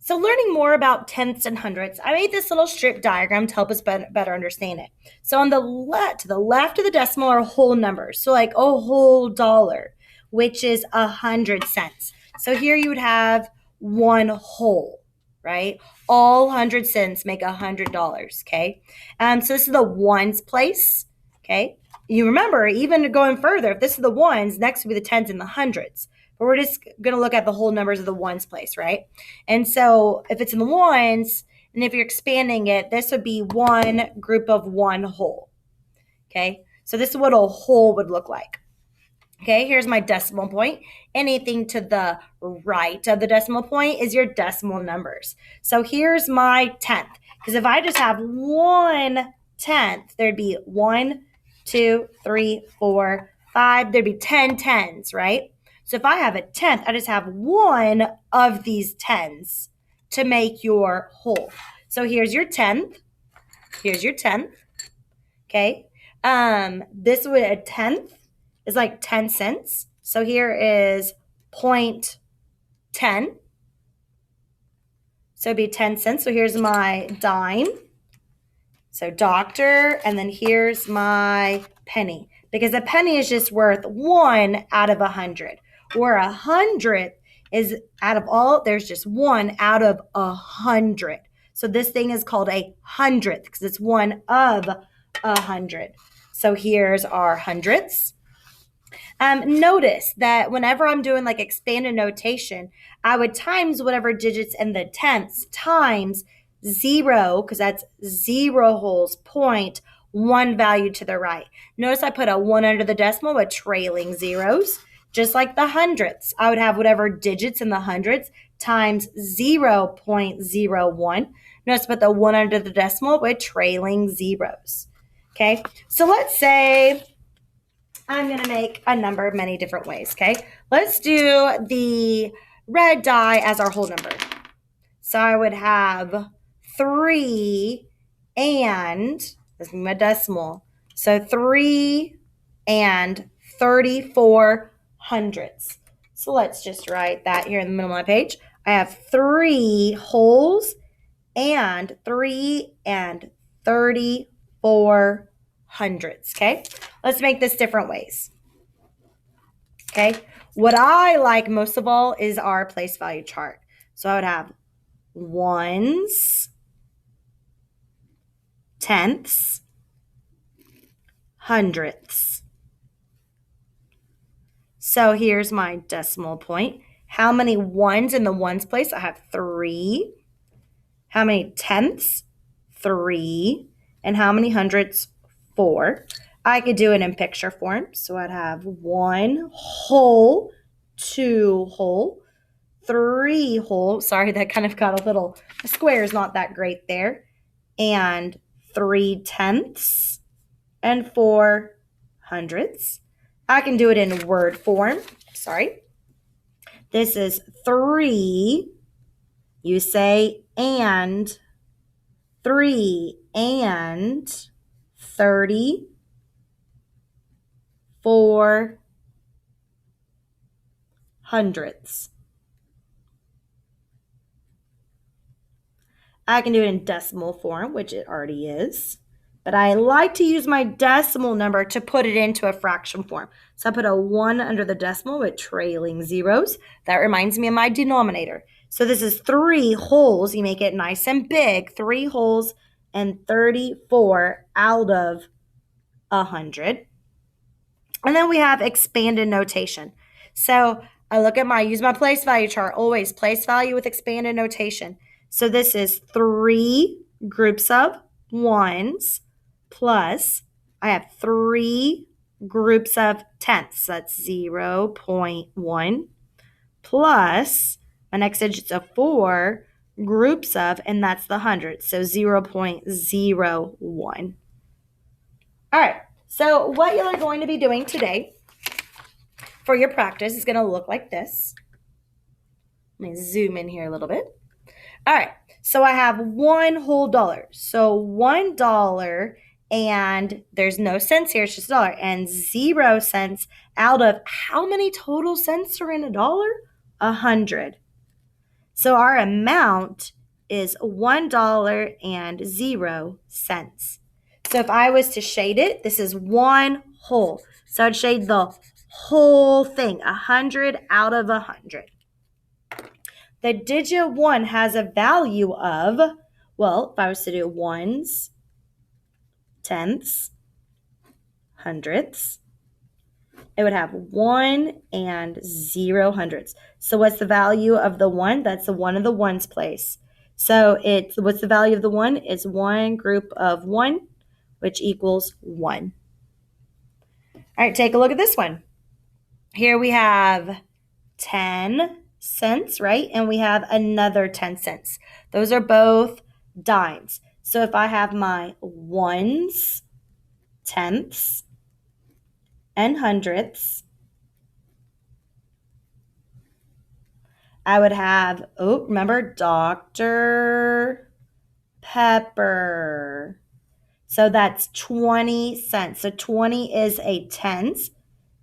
So learning more about tenths and hundredths, I made this little strip diagram to help us better understand it. So on the to the left of the decimal are whole numbers. So like a whole dollar, which is 100 cents. So here you would have one whole, right? All 100 cents make $100. Okay. So this is the ones place. Okay. You remember, even going further, if this is the ones, next would be the tens and the hundreds. But we're just going to look at the whole numbers of the ones place, right? And so if it's in the ones, and if you're expanding it, this would be one group of one whole. Okay, so this is what a whole would look like. Okay, here's my decimal point. Anything to the right of the decimal point is your decimal numbers. So here's my tenth. Because if I just have 1/10, there'd be 1, 2, 3, 4, 5. There'd be 10 tens, right? So if I have a tenth, I just have one of these tens to make your whole. So here's your tenth. Here's your tenth. Okay. This would a tenth is like 10 cents. So here is 0.10. So it'd be 10 cents. So here's my dime. So doctor, and then here's my penny. Because a penny is just worth 1 out of 100. Where 100 is out of all, there's just 1 out of 100. So this thing is called a hundredth because it's 1 of 100. So here's our hundredths. Notice that whenever I'm doing like expanded notation, I would times whatever digits in the tenths times 0, because that's 0 wholes, point, one value to the right. Notice I put a 1 under the decimal with trailing zeros. Just like the hundredths, I would have whatever digits in the hundreds times 0.01. Notice I put the 1 under the decimal with trailing zeros. Okay, so let's say I'm going to make a number many different ways, okay? Let's do the red die as our whole number. So I would have 3 and, this is my decimal, so 3 and 34 hundredths. So let's just write that here in the middle of my page. I have 3 wholes and 3 and 34 hundredths, okay? Let's make this different ways. Okay, what I like most of all is our place value chart. So I would have ones, tenths, hundredths. So here's my decimal point. How many ones in the ones place? I have 3. How many tenths? 3. And how many hundredths? 4. I could do it in picture form. So I'd have 1 whole, 2 whole, 3 whole. Sorry, that kind of got a little, the square is not that great there. And 3 tenths and 4 hundredths. I can do it in word form. Sorry. This is 3. You say and 3 and 34 hundredths. I can do it in decimal form, which it already is. But I like to use my decimal number to put it into a fraction form. So I put a 1 under the decimal with trailing zeros. That reminds me of my denominator. So this is 3 wholes. You make it nice and big. 3 wholes and 34 out of 100. And then we have expanded notation. So I use my place value chart, always place value with expanded notation. So this is 3 groups of ones plus I have 3 groups of tenths. That's 0.1 plus my next digit's a 4 groups of, and that's the hundredths. So 0.01. All right. So what you're going to be doing today for your practice is going to look like this. Let me zoom in here a little bit. All right. So I have 1 whole dollar. So $1 and there's no cents here. It's just $1 and 0 cents out of how many total cents are in $1? 100. So our amount is $1.00. So if I was to shade it, this is one whole. So I'd shade the whole thing, 100 out of 100. The digit 1 has a value of, well, if I was to do ones, tenths, hundredths, it would have 1 and 0 hundredths. So what's the value of the 1? That's the 1 of the ones place. So what's the value of the 1? It's one group of 1, which equals 1. All right, take a look at this one. Here we have 10 cents, right? And we have another 10 cents. Those are both dimes. So if I have my ones, tenths, and hundredths, I would have, remember Dr. Pepper. So that's 20 cents. So 20 is a tenth,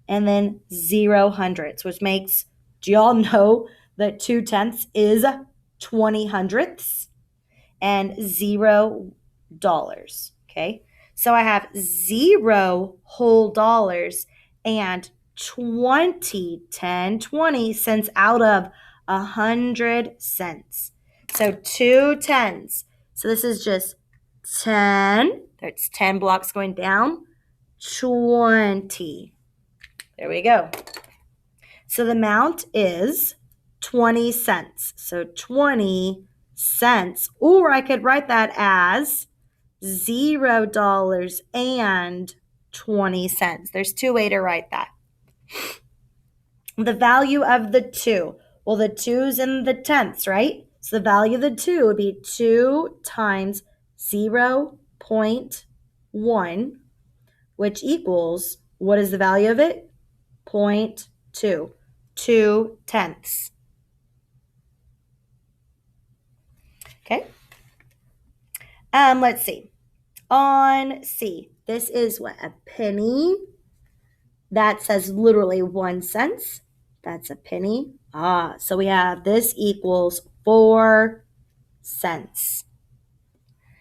and then 0 hundredths, which makes, do y'all know that 2 tenths is 20 hundredths and $0? Okay. So I have 0 whole dollars and 20 cents out of 100 cents. So 2 tens. So this is just 10. That's 10 blocks going down. 20. There we go. So the amount is 20 cents. So 20 cents. Or I could write that as $0.20. There's 2 ways to write that. The value of the 2. Well, the 2's in the tenths, right? So the value of the 2 would be 2 times 0.1, which equals, what is the value of it? 0.2. 2 tenths. Okay. Let's see. On C, this is what? A penny. That says literally 1 cent. That's a penny. So we have this equals 4 cents.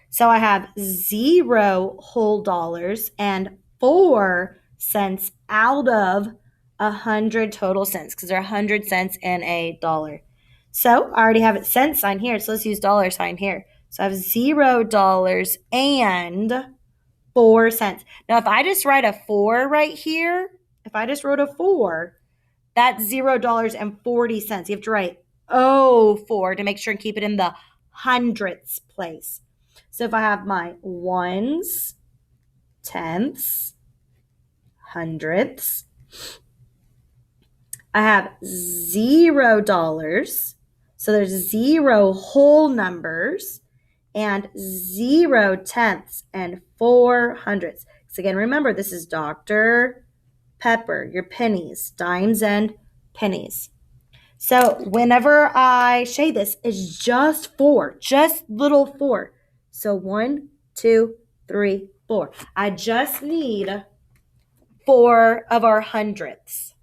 So I have 0 whole dollars and 4 cents out of 100 total cents, because there are 100 cents in a dollar. So I already have it cent sign here, so let's use dollar sign here. So I have $0 and 4 cents. Now, if I just write a 4 right here, if I just wrote a 4, that's $0.40. You have to write 4 to make sure and keep it in the hundredths place. So if I have my ones, tenths, hundredths, I have $0. So there's 0 whole numbers and 0 tenths and 4 hundredths. So again, remember, this is Dr. Pepper, your pennies, dimes and pennies. So whenever I shade this, it's just 4, just little 4. So 1, 2, 3, 4. I just need 4 of our hundredths.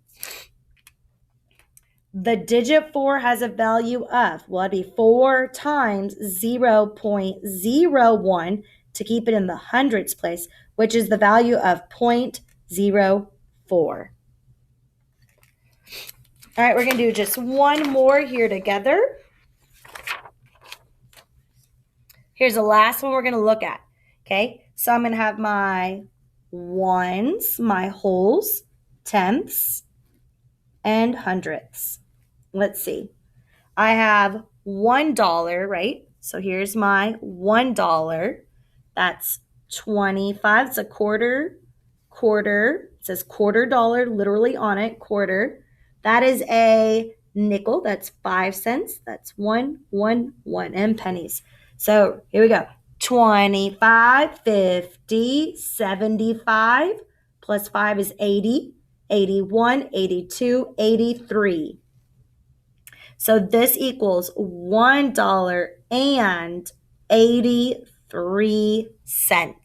The digit 4 has a value of, well, it'd be 4 times 0.01 to keep it in the hundredths place, which is the value of 0.04. All right, we're going to do just one more here together. Here's the last one we're going to look at. Okay, so I'm going to have my ones, my wholes, tenths, and hundredths. Let's see. I have $1, right? So here's my $1. That's 25. It's a quarter. It says $quarter literally on it, quarter. That is a nickel. That's 5 cents. That's 1, 1, 1, and pennies. So here we go. 25, 50, 75, plus 5 is 80, 81, 82, 83. So this equals $1.83.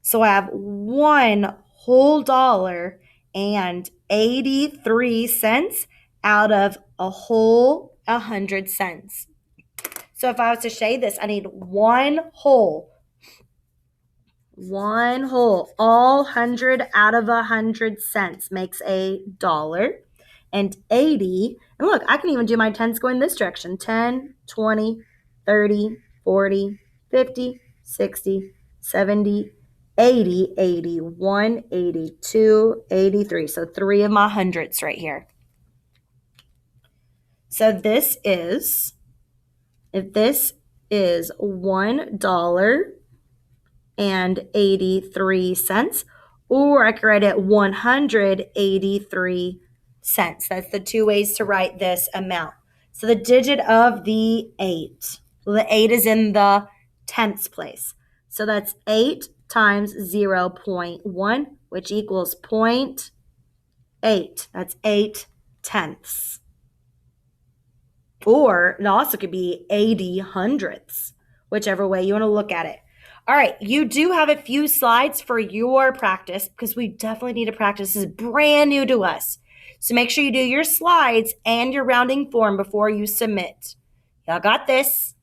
So I have 1 whole dollar and 83 cents out of a whole 100 cents. So if I was to say this, I need one whole, all 100 out of 100 cents makes $1. And 80, and look, I can even do my tens going this direction. 10, 20, 30, 40, 50, 60, 70, 80, 81, 82, 83. So 3 of my hundreds right here. So this is, if this is $1.83, or I could write it 183 cents. That's the two ways to write this amount. So the digit of the 8. Well, the 8 is in the tenths place. So that's 8 times 0.1, which equals 0.8. That's 8 tenths. Or it also could be 80 hundredths, whichever way you want to look at it. All right, you do have a few slides for your practice because we definitely need to practice. This is brand new to us. So make sure you do your slides and your rounding form before you submit. Y'all got this.